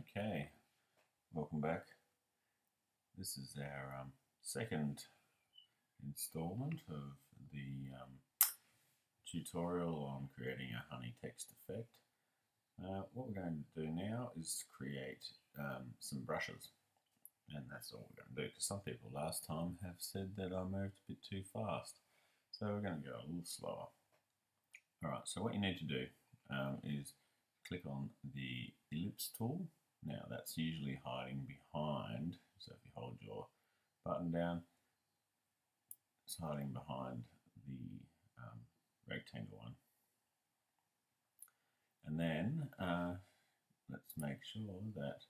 Okay, welcome back. This is our second installment of the tutorial on creating a honey text effect. What we're going to do now is create some brushes, and that's all we're going to do, because some people last time have said that I moved a bit too fast, so we're going to go a little slower. Alright, so what you need to do is click on the ellipse tool. Now that's usually hiding behind, so if you hold your button down, it's hiding behind the rectangle one. And then let's make sure that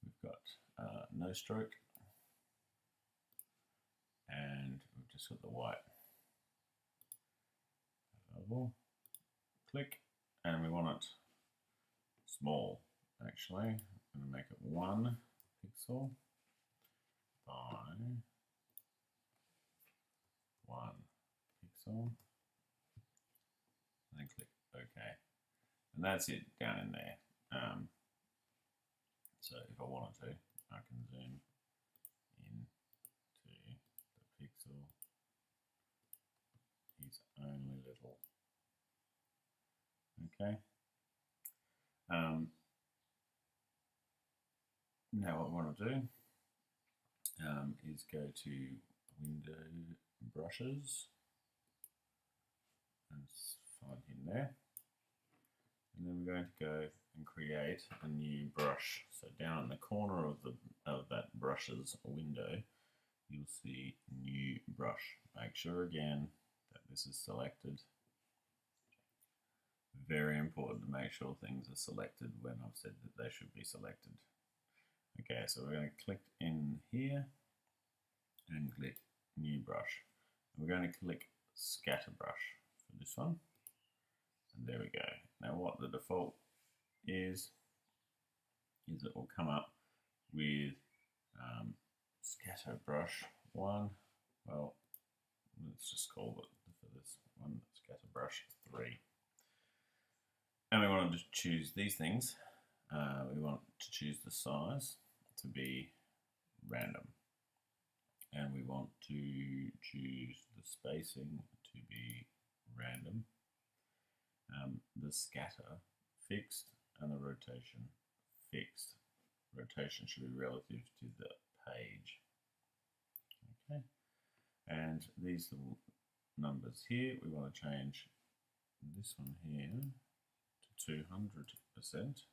we've got no stroke, and we've just got the white level. Click, and we want it small. Actually, I'm going to make it 1 pixel by 1 pixel, and then click OK. And that's it down in there. So if I wanted to, I can zoom in to the pixel. It's only little. Okay. Now what I want to do is go to Window, Brushes, and find him there. And then we're going to go and create a new brush. So down in the corner of that brushes window, you'll see New Brush. Make sure again that this is selected. Very important to make sure things are selected when I've said that they should be selected. Okay, so we're going to click in here and click New Brush. And we're going to click Scatter Brush for this one. And there we go. Now what the default is it will come up with Scatter Brush 1. Well, let's just call it for this one Scatter Brush 3. And we want to just choose these things. We want to choose the size to be random. And we want to choose the spacing to be random. The scatter fixed, and the rotation fixed. Rotation should be relative to the page. Okay. And these little numbers here, we want to change this one here to 200%.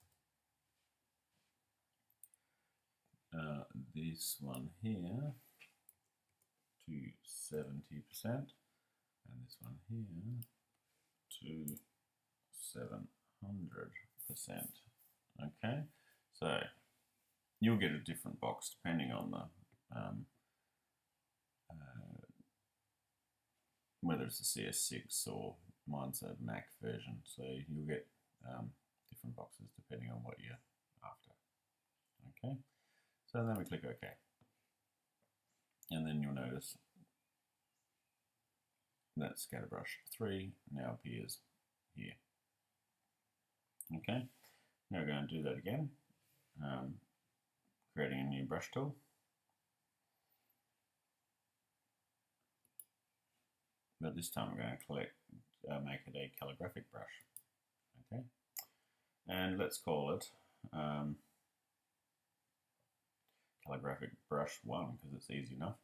This one here to 70%, and this one here to 700%. Okay, so you'll get a different box depending on the whether it's a CS6 or mine's a Mac version, so you'll get different boxes depending on what you're after. Okay, so then we click OK, and then you'll notice that Scatterbrush 3 now appears here. Okay, now we're going to do that again, creating a new brush tool. But this time we're going to make it a calligraphic brush. Okay, and let's call it calligraphic brush 1 because it's easy enough.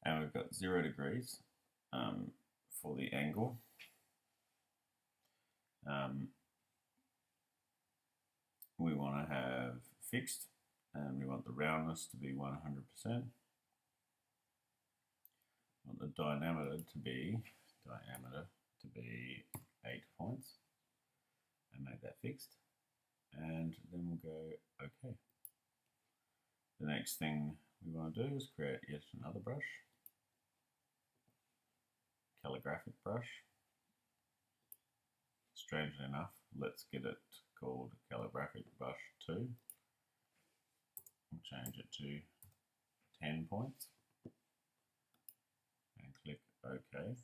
And we've got 0 degrees for the angle. We want to have fixed, and we want the roundness to be 100%. Want the diameter to be 8 points, and make that fixed. And then we'll go OK. The next thing we want to do is create yet another brush, calligraphic brush. Strangely enough, let's get it called calligraphic brush 2. We'll change it to 10 points and click OK.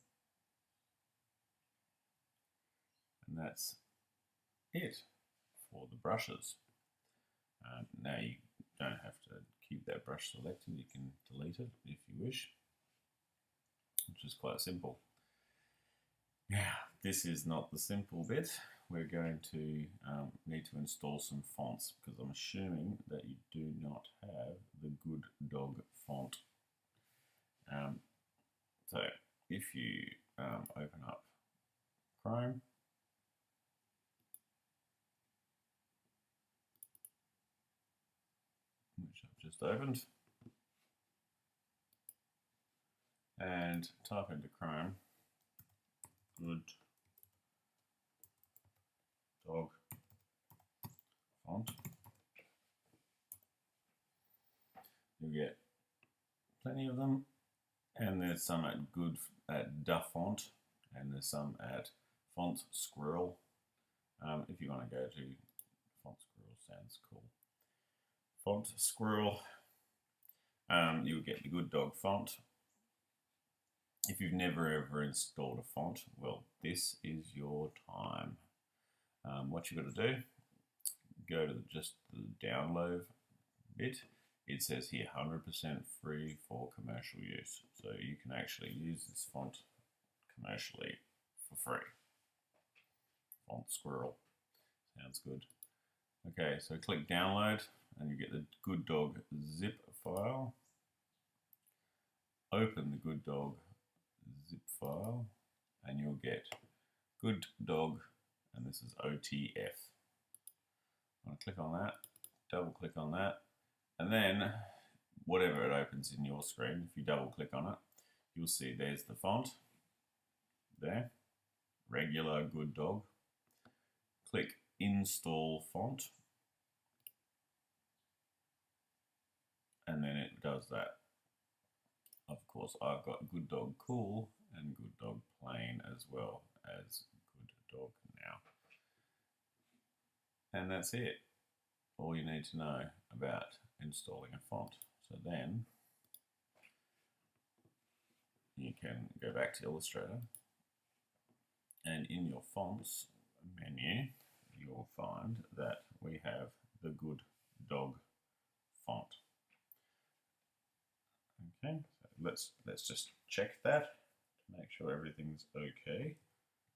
And that's it for the brushes. Now you don't have to keep that brush selected, you can delete it if you wish, which is quite simple. Now, this is not the simple bit. We're going to need to install some fonts because I'm assuming that you do not have the Good Dog font. So if you open up Chrome, which I've just opened, and type into Chrome Good Dog font, you'll get plenty of them, and there's some at Da Font, and there's some at Font Squirrel. If you want to go to Font Squirrel, sounds cool. Font Squirrel, you'll get the Good Dog font. If you've never ever installed a font, well, this is your time. What you've got to do, go to just the download bit. It says here 100% free for commercial use. So you can actually use this font commercially for free. Font Squirrel. Sounds good. Okay, so click download and you get the Good Dog zip file. Open the Good Dog zip file and you'll get Good Dog, and this is OTF. I'm going to click on that, double click on that, and then whatever it opens in your screen, if you double click on it, you'll see there's the font there, regular Good Dog. Click install font, and then it does that. Of course, I've got Good Dog Cool and Good Dog Plain as well as Good Dog now. And that's it. All you need to know about installing a font. So then you can go back to Illustrator, and in your fonts menu you'll find that we have the Good Dog font. Okay, so let's just check that to make sure everything's okay.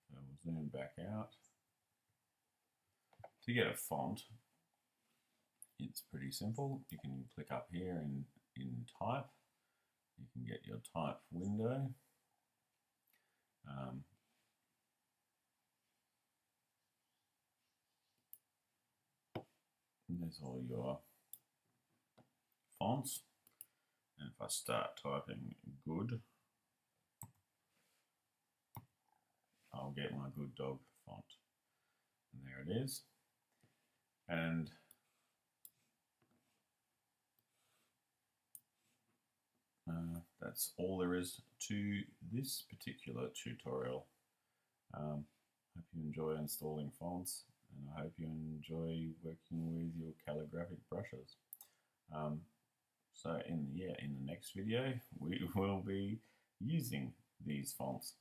So we'll zoom back out. To get a font, it's pretty simple. You can click up here in type. You can get your type window. And there's all your fonts. And if I start typing good, I'll get my Good Dog font. And there it is. And that's all there is to this particular tutorial. Hope you enjoy installing fonts, and I hope you enjoy working with your calligraphic brushes. So in the next video we will be using these fonts.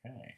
Okay.